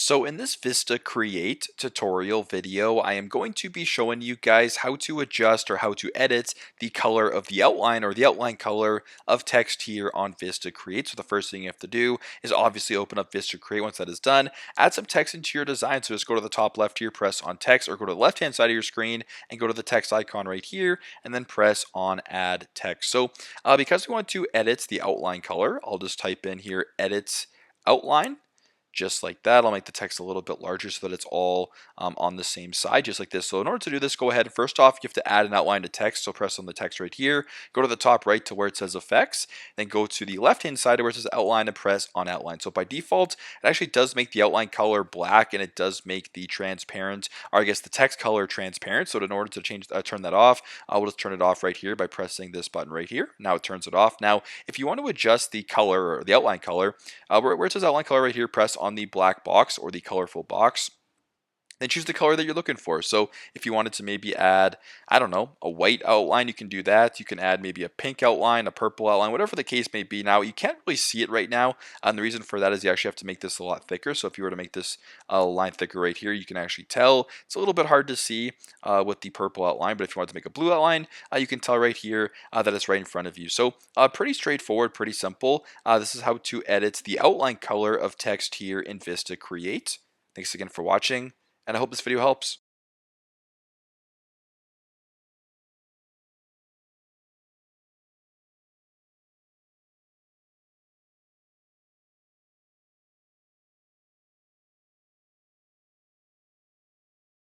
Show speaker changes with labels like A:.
A: So in this VistaCreate tutorial video, I am going to be showing you guys how to adjust or how to edit the color of the outline or the outline color of text here on VistaCreate. So the first thing you have to do is obviously open up VistaCreate. Once that is done, add some text into your design. So just go to the top left here, press on text, or go to the left hand side of your screen and go to the text icon right here, and then press on add text. So because we want to edit the outline color, I'll just type in here edit outline just like that. I'll make the text a little bit larger so that it's all on the same side, just like this. So in order to do this, go ahead. First off, you have to add an outline to text. So press on the text right here. Go to the top right to where it says effects. Then go to the left-hand side where it says outline and press on outline. So by default, it actually does make the outline color black and it does make the transparent, or I guess the text color transparent. So in order to turn that off, I will just turn it off right here by pressing this button right here. Now it turns it off. Now, if you want to adjust the color or the outline color, where it says outline color right here, press on the black box or the colorful box. Then choose the color that you're looking for. So if you wanted to maybe add, I don't know, a white outline, you can do that. You can add maybe a pink outline, a purple outline, whatever the case may be. Now, you can't really see it right now. And the reason for that is you actually have to make this a lot thicker. So if you were to make this line thicker right here, you can actually tell. It's a little bit hard to see with the purple outline, but if you want to make a blue outline, you can tell right here that it's right in front of you. So pretty straightforward, pretty simple. This is how to edit the outline color of text here in VistaCreate. Thanks again for watching, and I hope this video helps.